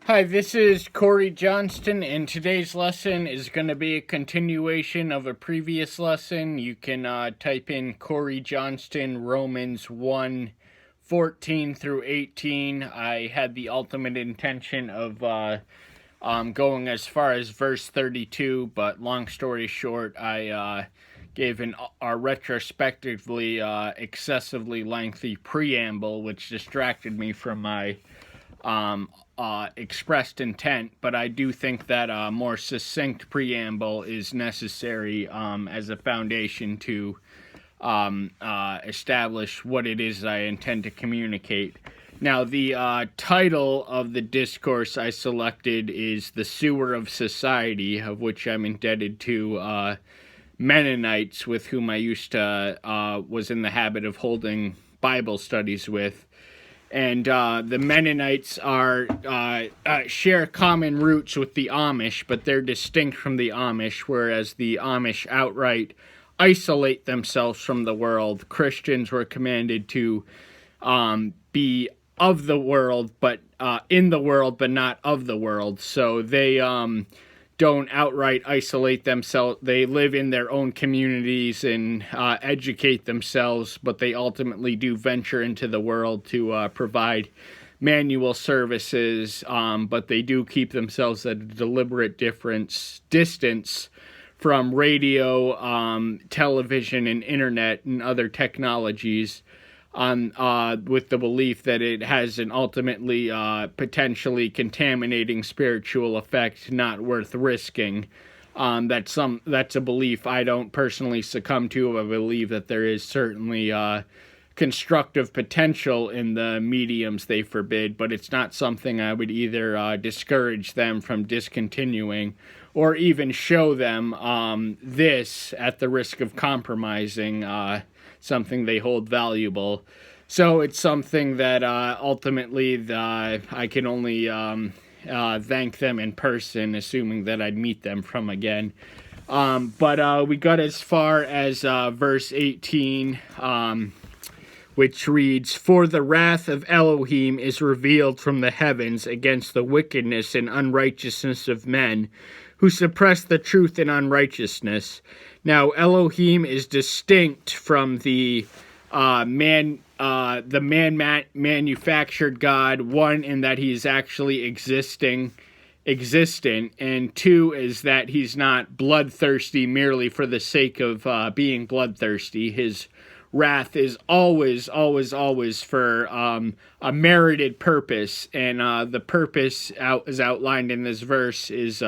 Hi, this is Corey Johnston, and today's lesson is going to be a continuation of a previous lesson. You can type in Corey Johnston, Romans 1:14 through 18. I had the ultimate intention of going as far as verse 32, but long story short, I gave a retrospectively excessively lengthy preamble, which distracted me from my expressed intent, but I do think that a more succinct preamble is necessary as a foundation to establish what it is I intend to communicate. Now, the title of the discourse I selected is The Sewer of Society, of which I'm indebted to Mennonites with whom I used to was in the habit of holding Bible studies with. And the Mennonites share common roots with the Amish, but they're distinct from the Amish, whereas the Amish outright isolate themselves from the world. Christians were commanded to be of the world, but in the world, but not of the world. So they don't outright isolate themselves. They live in their own communities and educate themselves, but they ultimately do venture into the world to provide manual services, but they do keep themselves at a deliberate distance from radio, television, and internet and other technologies, with the belief that it has an ultimately potentially contaminating spiritual effect not worth risking. That's a belief I don't personally succumb to. I believe that there is certainly constructive potential in the mediums they forbid, but it's not something I would either discourage them from discontinuing or even show them this at the risk of compromising something they hold valuable. So it's something that ultimately I can only thank them in person, assuming that I'd meet them from again. But we got as far as verse 18, which reads, "For the wrath of Elohim is revealed from the heavens against the wickedness and unrighteousness of men, who suppress the truth in unrighteousness." Now, Elohim is distinct from the man-manufactured God. One, in that he's actually existent, and two is that he's not bloodthirsty merely for the sake of being bloodthirsty. His wrath is always for a merited purpose, and the purpose is outlined in this verse is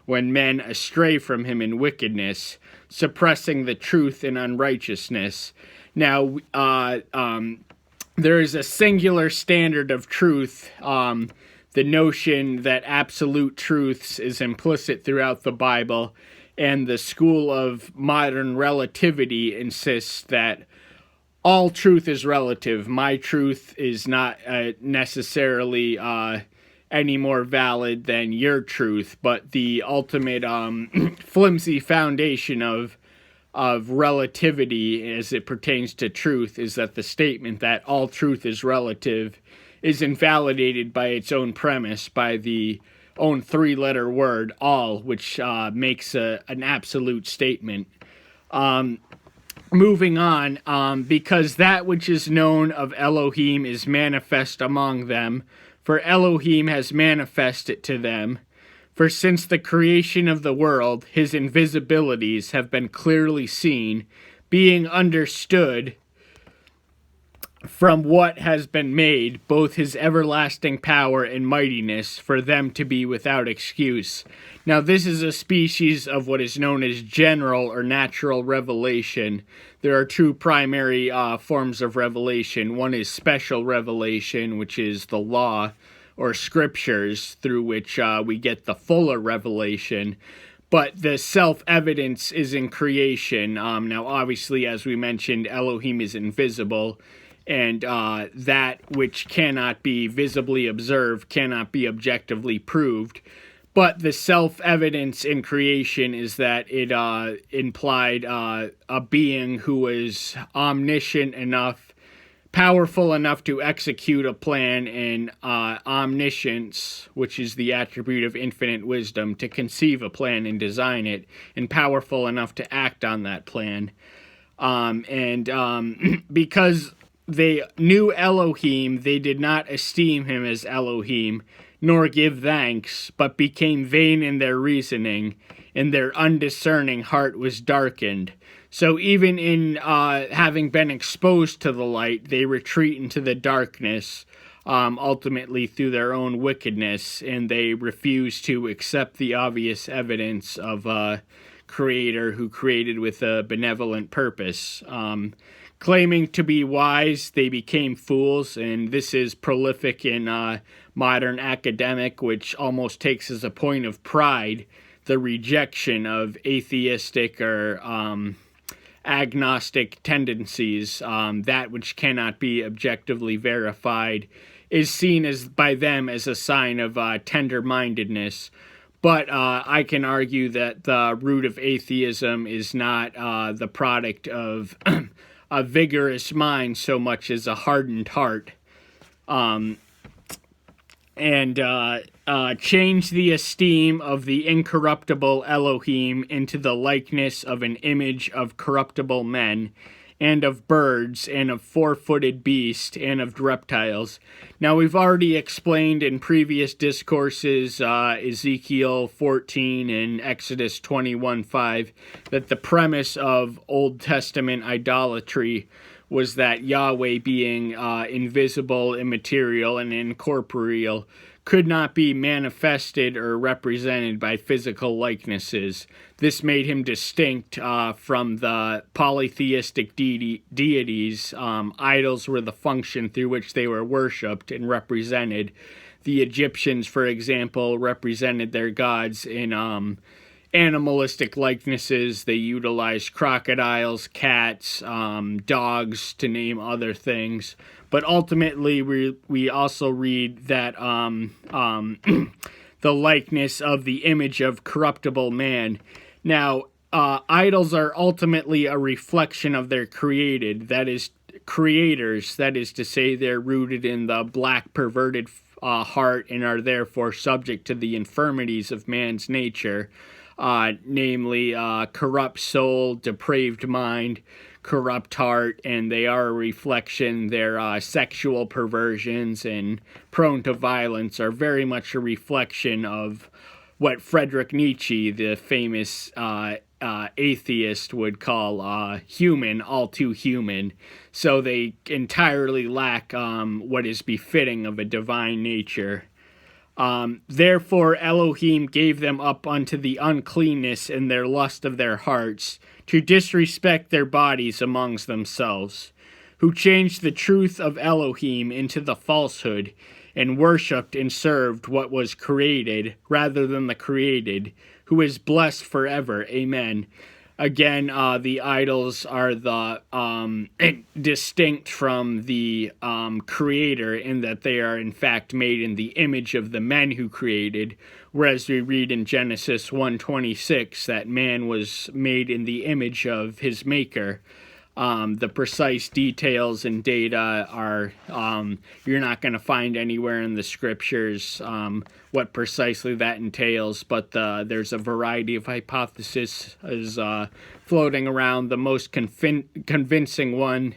when men astray from him in wickedness, suppressing the truth in unrighteousness. Now, there is a singular standard of truth. The notion that absolute truths is implicit throughout the Bible, and the school of modern relativity insists that all truth is relative. My truth is not necessarily any more valid than your truth, but the ultimate flimsy foundation of relativity as it pertains to truth is that the statement that all truth is relative is invalidated by its own premise, by the own three-letter word, all, which makes an absolute statement. Moving on, because that which is known of Elohim is manifest among them, for Elohim has manifested to them. For since the creation of the world, his invisibilities have been clearly seen, being understood from what has been made, both his everlasting power and mightiness, for them to be without excuse. Now, this is a species of what is known as general or natural revelation. There are two primary forms of revelation. One is special revelation, which is the law or scriptures, through which we get the fuller revelation. But the self-evidence is in creation. Now, obviously, as we mentioned, Elohim is invisible, and that which cannot be visibly observed cannot be objectively proved. But the self-evidence in creation is that it implied a being who was omniscient enough powerful enough to execute a plan, and omniscience, which is the attribute of infinite wisdom, to conceive a plan and design it, and powerful enough to act on that plan. Because they knew Elohim, they did not esteem him as Elohim, nor give thanks, but became vain in their reasoning, and their undiscerning heart was darkened. So even in having been exposed to the light, they retreat into the darkness, ultimately through their own wickedness, and they refuse to accept the obvious evidence of a creator who created with a benevolent purpose. Claiming to be wise, they became fools, and this is prolific in modern academic, which almost takes as a point of pride the rejection of atheistic or agnostic tendencies. That which cannot be objectively verified is seen as by them as a sign of tender-mindedness. But I can argue that the root of atheism is not the product of a vigorous mind so much as a hardened heart. Change the esteem of the incorruptible Elohim into the likeness of an image of corruptible men, and of birds, and of four-footed beasts, and of reptiles. Now, we've already explained in previous discourses, Ezekiel 14 and Exodus 21:5, that the premise of Old Testament idolatry was that Yahweh, being invisible, immaterial, and incorporeal, could not be manifested or represented by physical likenesses. This made him distinct from the polytheistic deities. Idols were the function through which they were worshipped and represented. The Egyptians, for example, represented their gods in animalistic likenesses. They utilized crocodiles, cats, dogs, to name other things. But ultimately, we also read that the likeness of the image of corruptible man. Now, idols are ultimately a reflection of their creators. That is to say, they're rooted in the black, perverted heart, and are therefore subject to the infirmities of man's nature. Namely corrupt soul, depraved mind, corrupt heart, and they are a reflection. Their sexual perversions and prone to violence are very much a reflection of what Friedrich Nietzsche, the famous atheist, would call human, all too human. So they entirely lack what is befitting of a divine nature. Therefore Elohim gave them up unto the uncleanness and their lust of their hearts, to disrespect their bodies amongst themselves, who changed the truth of Elohim into the falsehood, and worshipped and served what was created rather than the created, who is blessed forever. Amen. Again, the idols are the distinct from the creator in that they are in fact made in the image of the men who created, whereas we read in Genesis 1:26 that man was made in the image of his maker. The precise details and data are you're not going to find anywhere in the scriptures what precisely that entails, but there's a variety of hypotheses floating around. The most convincing one,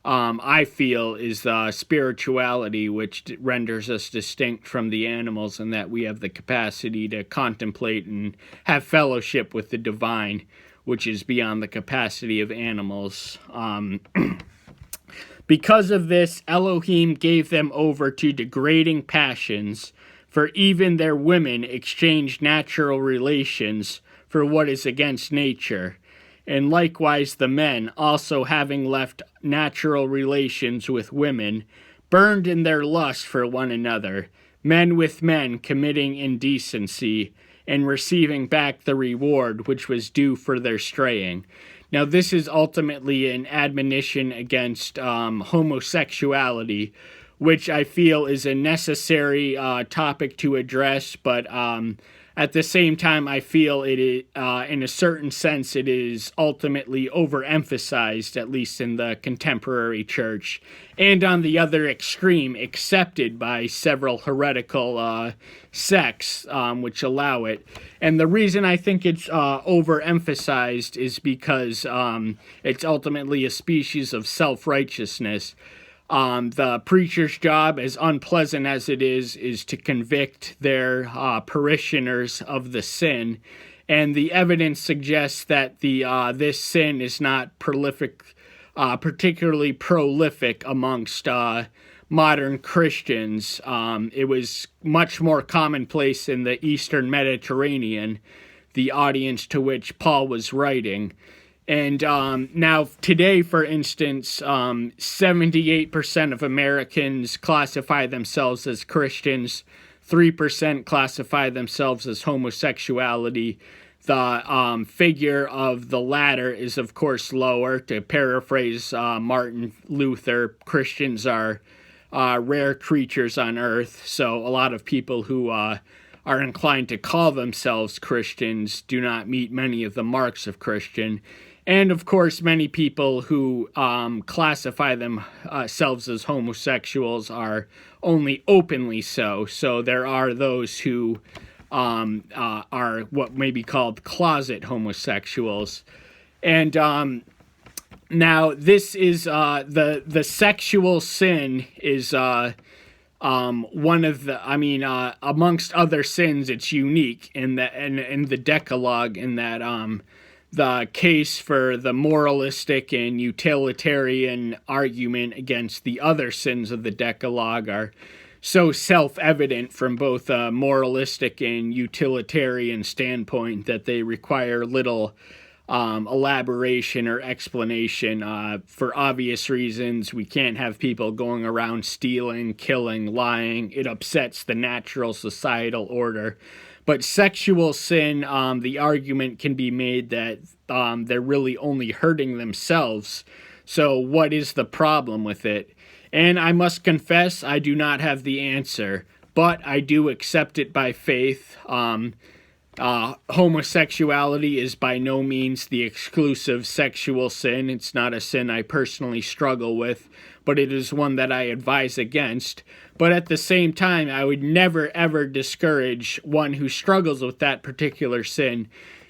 I feel, is spirituality, which renders us distinct from the animals, and that we have the capacity to contemplate and have fellowship with the divine, which is beyond the capacity of animals. Because of this, Elohim gave them over to degrading passions, for even their women exchanged natural relations for what is against nature. And likewise the men, also having left natural relations with women, burned in their lust for one another, men with men committing indecency, and receiving back the reward which was due for their straying. Now, this is ultimately an admonition against homosexuality, which I feel is a necessary topic to address, but at the same time, I feel it is, in a certain sense, it is ultimately overemphasized, at least in the contemporary church, and on the other extreme, accepted by several heretical sects which allow it. And the reason I think it's overemphasized is because it's ultimately a species of self-righteousness. The preacher's job, as unpleasant as it is to convict their parishioners of the sin, and the evidence suggests that this sin is not particularly prolific amongst modern Christians. It was much more commonplace in the Eastern Mediterranean, the audience to which Paul was writing. And now today, for instance, 78% of Americans classify themselves as Christians, 3% classify themselves as homosexuality. The figure of the latter is, of course, lower. To paraphrase Martin Luther, Christians are rare creatures on earth. So a lot of people who are inclined to call themselves Christians do not meet many of the marks of Christian. And, of course, many people who classify themselves as homosexuals are only openly so. So there are those who are what may be called closet homosexuals. And now this is the sexual sin is one of the, amongst other sins, it's unique in the Decalogue in that the case for the moralistic and utilitarian argument against the other sins of the Decalogue are so self-evident from both a moralistic and utilitarian standpoint that they require little elaboration or explanation. For obvious reasons, we can't have people going around stealing, killing, lying. It upsets the natural societal order. But sexual sin, the argument can be made that they're really only hurting themselves. So what is the problem with it? And I must confess, I do not have the answer, but I do accept it by faith. Homosexuality is by no means the exclusive sexual sin. It's not a sin I personally struggle with, but it is one that I advise against. But at the same time, I would never, ever discourage one who struggles with that particular sin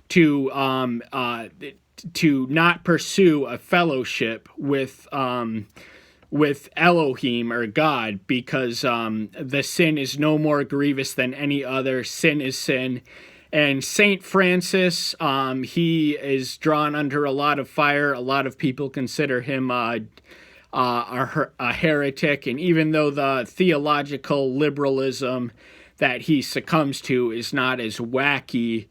to not pursue a fellowship with Elohim or God, because the sin is no more grievous than any other. Sin is sin. And Saint Francis, he is drawn under a lot of fire. A lot of people consider him a heretic, and even though the theological liberalism that he succumbs to is not as wacky,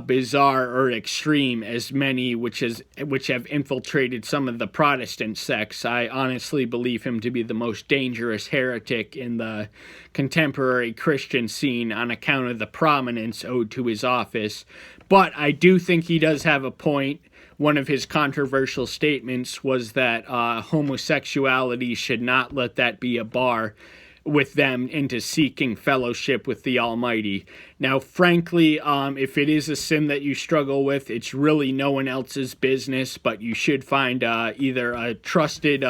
bizarre, or extreme as many which have infiltrated some of the Protestant sects, I honestly believe him to be the most dangerous heretic in the contemporary Christian scene on account of the prominence owed to his office. But I do think he does have a point. One of his controversial statements was that homosexuality should not let that be a bar with them into seeking fellowship with the Almighty. Now, frankly, if it is a sin that you struggle with, it's really no one else's business, but you should find either a trusted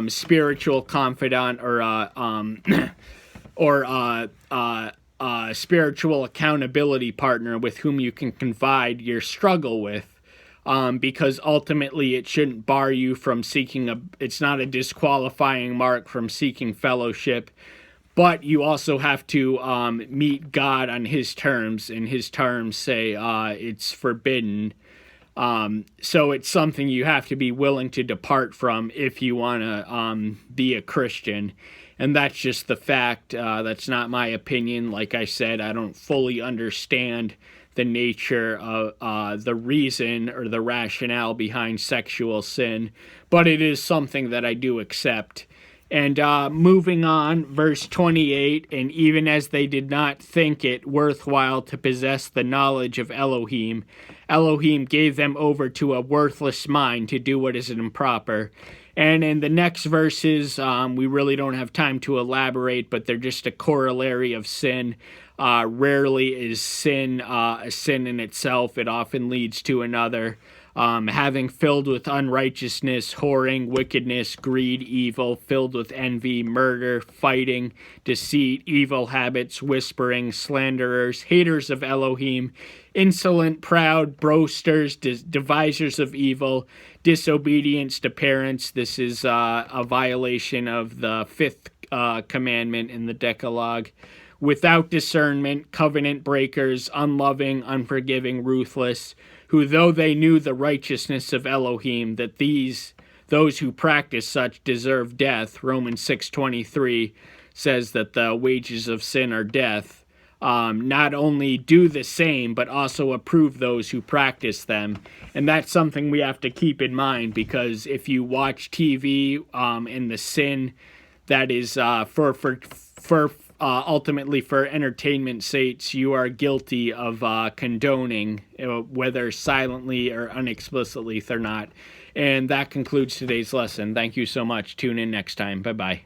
spiritual confidant or a spiritual accountability partner with whom you can confide your struggle with. Because ultimately it shouldn't bar you from it's not a disqualifying mark from seeking fellowship, but you also have to meet God on his terms, and his terms say it's forbidden. So it's something you have to be willing to depart from if you want to be a Christian. And that's just the fact. That's not my opinion. Like I said, I don't fully understand the nature of the reason or the rationale behind sexual sin, but it is something that I do accept. And moving on, verse 28, and even as they did not think it worthwhile to possess the knowledge of Elohim, Elohim gave them over to a worthless mind to do what is improper. And in the next verses, we really don't have time to elaborate, but they're just a corollary of sin. Rarely is sin a sin in itself. It often leads to another. Having filled with unrighteousness, whoring, wickedness, greed, evil, filled with envy, murder, fighting, deceit, evil habits, whispering, slanderers, haters of Elohim, insolent, proud, boasters, devisers of evil, disobedience to parents. This is a violation of the fifth commandment in the Decalogue. Without discernment, covenant breakers, unloving, unforgiving, ruthless, who though they knew the righteousness of Elohim, that those who practice such deserve death. Romans 6:23 says that the wages of sin are death. Not only do the same, but also approve those who practice them. And that's something we have to keep in mind, because if you watch TV and the sin that is ultimately for entertainment sakes, you are guilty of condoning, whether silently or unexplicitly or not. And that concludes today's lesson. Thank you so much. Tune in next time. Bye-bye.